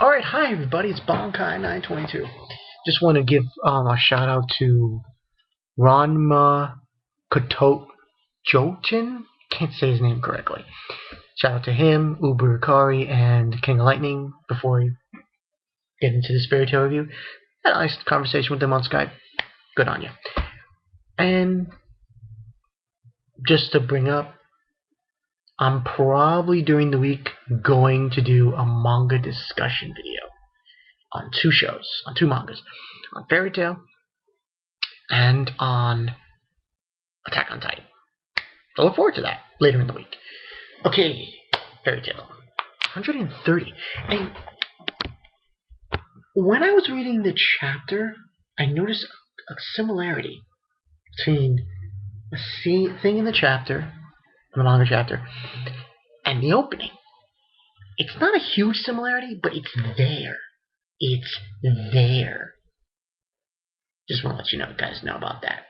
Alright, hi everybody, it's Bonkai922. Just want to give a shout out to Ranma Kotojotin. Can't say his name correctly. Shout out to him, Uber Ikari, and King of Lightning before we get into this fairy tale review. Had a nice conversation with them on Skype. Good on you. And just to bring up, I'm probably during the week going to do a manga discussion video on two mangas, on Fairy Tail and on Attack on Titan. So look forward to that later in the week. Okay, Fairy Tail 130. And when I was reading the chapter, I noticed a similarity between the thing in the chapter, the manga chapter, and the opening. It's not a huge similarity, but it's there. It's there. Just want to let you guys know about that.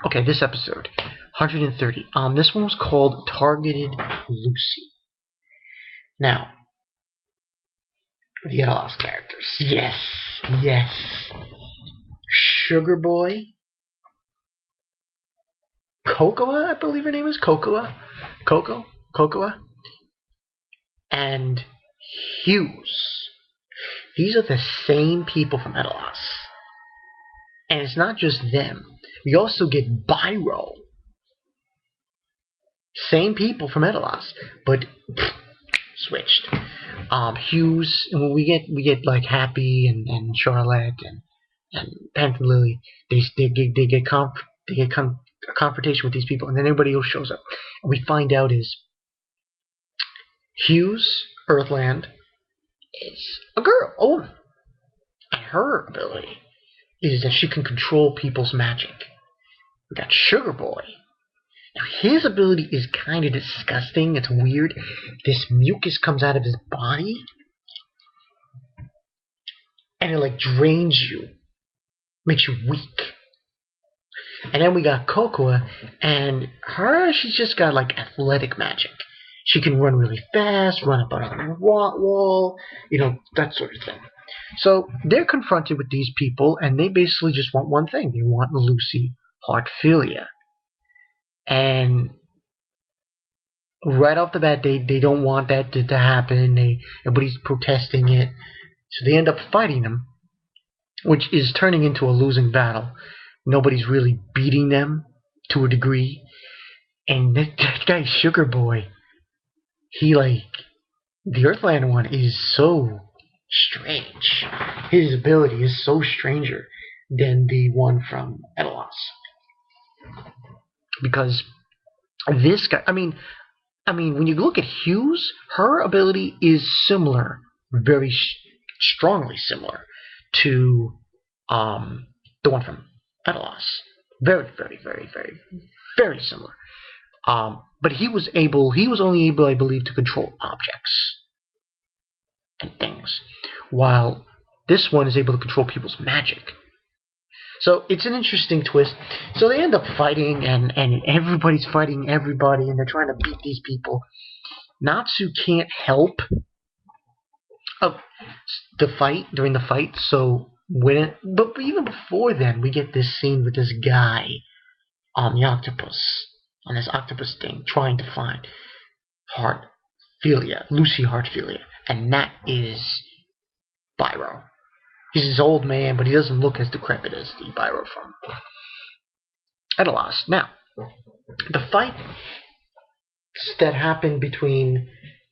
Okay, this episode, 130. This one was called Targeted Lucy. Now, the EDOLAS characters. Yes, yes. Sugar Boy, Cocoa, I believe her name is Cocoa, and HUGHES. These are the same people from EDOLAS. And it's not just them. We also get BYRO. Same people from EDOLAS, but switched. HUGHES, and when we get like Happy and Charlotte and Panther Lily, they get a confrontation with these people, and then everybody else shows up. And we find out is HUGHES, Earthland, is a girl, a woman. And her ability is that she can control people's magic. We got Sugar Boy. Now his ability is kind of disgusting. It's weird. This mucus comes out of his body, and it like drains you, makes you weak. And then we got Cocoa, and her, she's just got like athletic magic. She can run really fast, run up on a wall, that sort of thing. So they're confronted with these people, and they basically just want one thing. They want Lucy Heartfilia. And right off the bat, they don't want that to happen. Everybody's protesting it. So they end up fighting them, which is turning into a losing battle. Nobody's really beating them to a degree. And that guy, Sugar Boy, the Earthland one is so strange. His ability is so stranger than the one from EDOLAS. Because this guy, I mean, when you look at HUGHES, her ability is similar, very strongly similar to the one from EDOLAS. Very, very, very, very, very similar. But he was only able, I believe, to control objects and things, while this one is able to control people's magic. So it's an interesting twist. So they end up fighting, and everybody's fighting everybody, and they're trying to beat these people. Natsu can't help during the fight. So but even before then, we get this scene with this guy on the octopus, on this octopus thing, trying to find Lucy Heartfilia, and that is BYRO. He's this old man, but he doesn't look as decrepit as the BYRO from EDOLAS. Now, the fight that happened between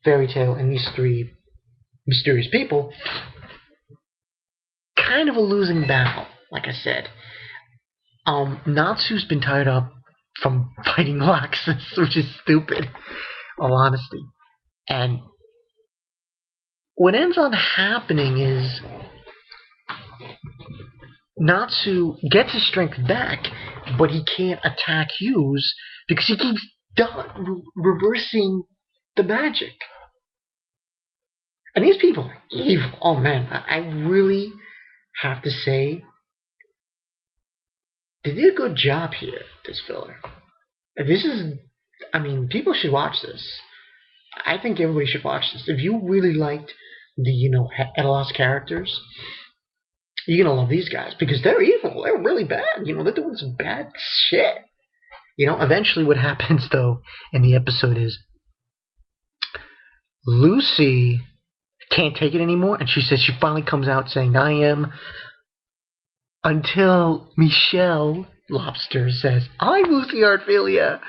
Fairy Tail and these three mysterious people, kind of a losing battle, like I said. Natsu's been tied up from fighting Laxus, which is stupid, all honesty. And what ends up happening is Natsu gets his strength back, but he can't attack HUGHES because he keeps reversing the magic. And these people are evil. Oh man, I really have to say, they did a good job here, this filler. This is, people should watch this. I think everybody should watch this. If you really liked the, EDOLAS characters, you're gonna love these guys because they're evil. They're really bad. They're doing some bad shit. Eventually what happens though in the episode is Lucy can't take it anymore, and she says she finally comes out saying, "I am," until Michelle Lobster says, "I'm Lucy Artfilia,"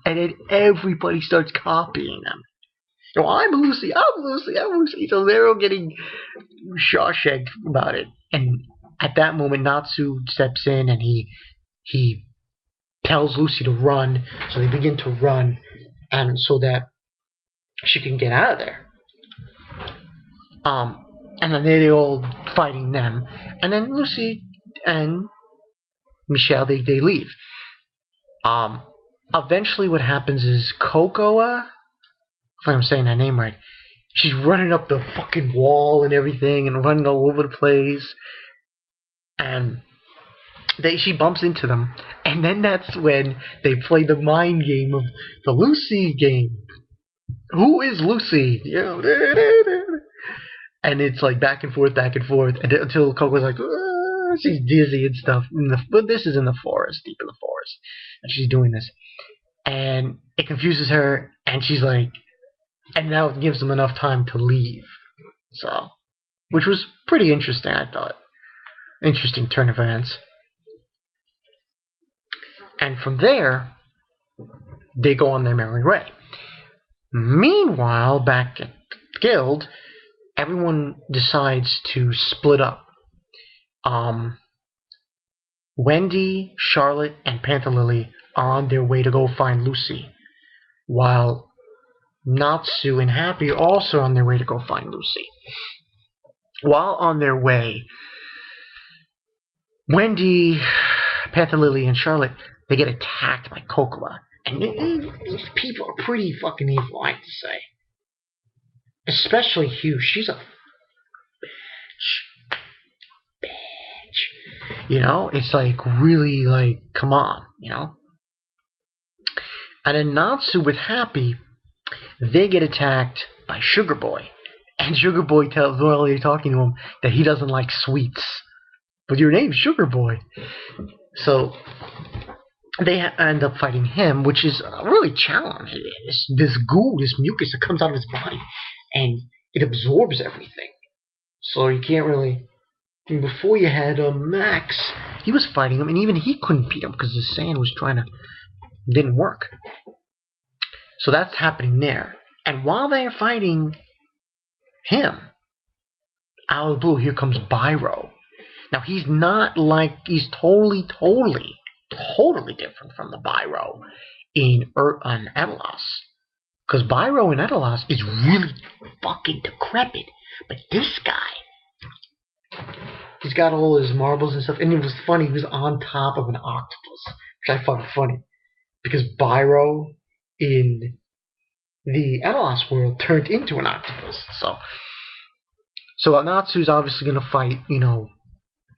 and then everybody starts copying them. I'm Lucy, I'm Lucy, I'm Lucy. So they're all getting Shawshanked about it. And at that moment, Natsu steps in and he tells Lucy to run. So they begin to run, and so that she can get out of there. And then they're all fighting them. And then Lucy and Michelle, they leave. Eventually what happens is Cocoa, if I'm saying that name right, she's running up the fucking wall and everything and running all over the place. And she bumps into them. And then that's when they play the mind game of the Lucy game. Who is Lucy? And it's like back and forth, until Coco's like, she's dizzy and stuff. But this is in the forest, deep in the forest. And she's doing this. And it confuses her, and she's like, and now it gives them enough time to leave. So, which was pretty interesting, I thought. Interesting turn of events. And from there, they go on their merry way. Meanwhile, back at the guild, everyone decides to split up. Wendy, Charlotte, and Panther Lily are on their way to go find Lucy, while Natsu and Happy are also on their way to go find Lucy. While on their way, Wendy, Panther Lily, and Charlotte, they get attacked by Cocoa. And these people are pretty fucking evil, I have to say. Especially Hugh. She's a bitch. It's like, really, like, come on, And then Natsu with Happy, they get attacked by Sugar Boy. And Sugar Boy tells, while they're talking to him, that he doesn't like sweets. But your name's Sugar Boy. So they end up fighting him, which is really challenging. This goo, this mucus that comes out of his body, and it absorbs everything. So you can't really... Before you had Max, he was fighting him, and even he couldn't beat him because the sand was didn't work. So that's happening there. And while they're fighting him, out of the blue, here comes BYRO. Now, he's totally different from the BYRO in EDOLAS. Because BYRO in EDOLAS is really fucking decrepit. But this guy, he's got all his marbles and stuff. And it was funny, he was on top of an octopus, which I found funny. Because BYRO in the EDOLAS world turned into an octopus. So Natsu's obviously going to fight,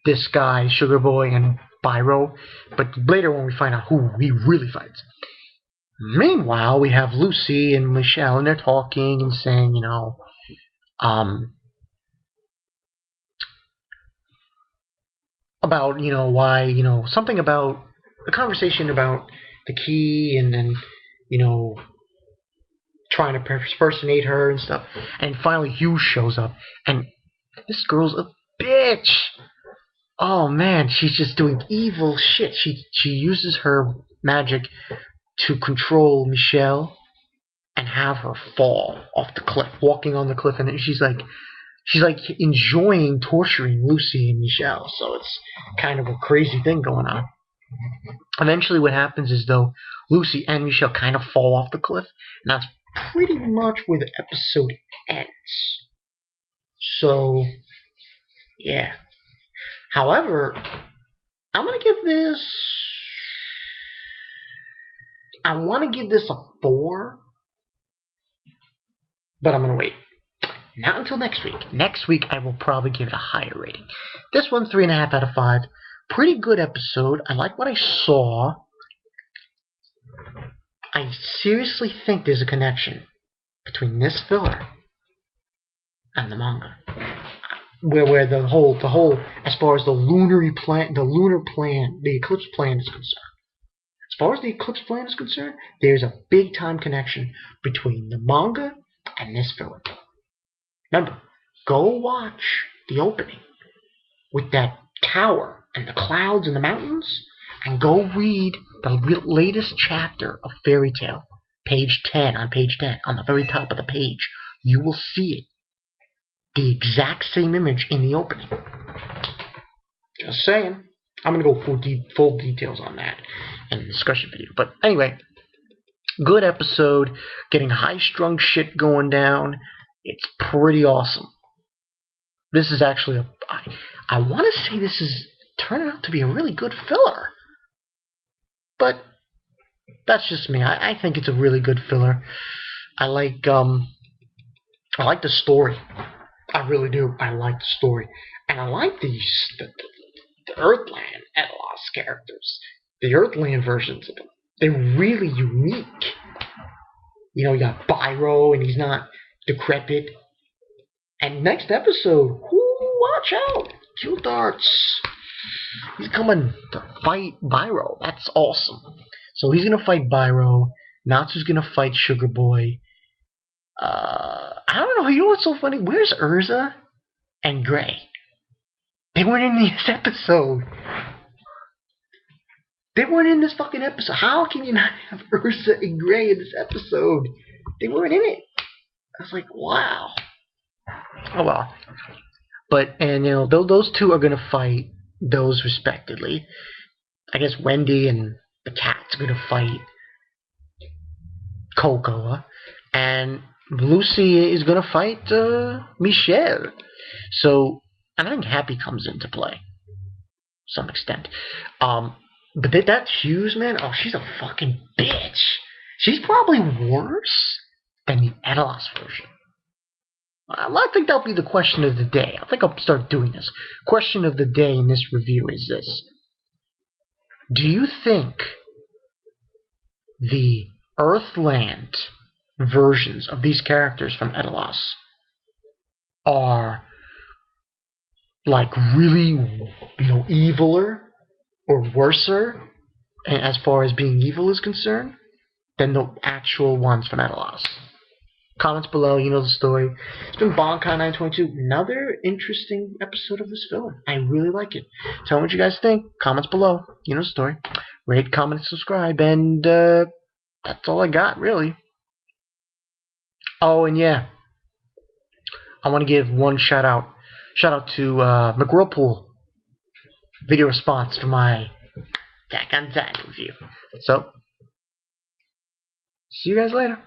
this guy, Sugar Boy, and BYRO. But later when we find out who he really fights. Meanwhile, we have Lucy and Michelle, and they're talking and saying, about, why, something about a conversation about the key and then, trying to impersonate her and stuff. And finally Hugh shows up, and this girl's a bitch. Oh man, she's just doing evil shit. She uses her magic to control Michelle and have her fall off the cliff, walking on the cliff, and she's like enjoying torturing Lucy and Michelle. So it's kind of a crazy thing going on. Eventually what happens is, though, Lucy and Michelle kind of fall off the cliff, and that's pretty much where the episode ends. So, yeah. However, I want to give this a 4, but I'm going to wait. Not until next week. Next week, I will probably give it a higher rating. This one's 3.5 out of 5. Pretty good episode. I like what I saw. I seriously think there's a connection between this filler and the manga, where the whole as far as the lunar plan, the eclipse plan is concerned. As far as the eclipse plan is concerned, there's a big time connection between the manga and this filler. Remember, go watch the opening with that tower and the clouds and the mountains, and go read the latest chapter of Fairy Tail, page 10, on the very top of the page. You will see it. The exact same image in the opening. Just saying. I'm going to go full details on that in the discussion video. But anyway, good episode. Getting high-strung shit going down. It's pretty awesome. This is actually I want to say this is turning out to be a really good filler. But that's just me. I think it's a really good filler. I like the story. I really do. I like the story. And I like the Earthland EDOLAS characters. The Earthland versions of them. They're really unique. You know, you got BYRO, and he's not decrepit. And next episode, watch out! Q Darts. He's coming to fight BYRO. That's awesome. So he's gonna fight BYRO. Natsu's gonna fight Sugar Boy. I don't know. You know what's so funny? Where's Urza and Gray? They weren't in this episode. They weren't in this fucking episode. How can you not have Urza and Gray in this episode? They weren't in it. I was like, wow. Oh well. But, and you know, those two are gonna fight those respectively. I guess Wendy and the cat's gonna fight Cocoa, and Lucy is gonna fight Michelle. So, and I think Happy comes into play to some extent. But that Hughes, man, oh, she's a fucking bitch. She's probably worse than the EDOLAS version. I think that'll be the question of the day. I think I'll start doing this. Question of the day in this review is this. Do you think the Earthland versions of these characters from EDOLAS are like really, you know, eviler or worser as far as being evil is concerned than the actual ones from EDOLAS? Comments below, you know the story. It's been Bonkai922. Another interesting episode of this film. I really like it. Tell me what you guys think. Comments below. You know the story. Rate, comment, subscribe, and that's all I got, really. Oh, and yeah. I want to give one shout out. Shout out to McWhirlpool. Video response for my Attack on Titan review. So, see you guys later.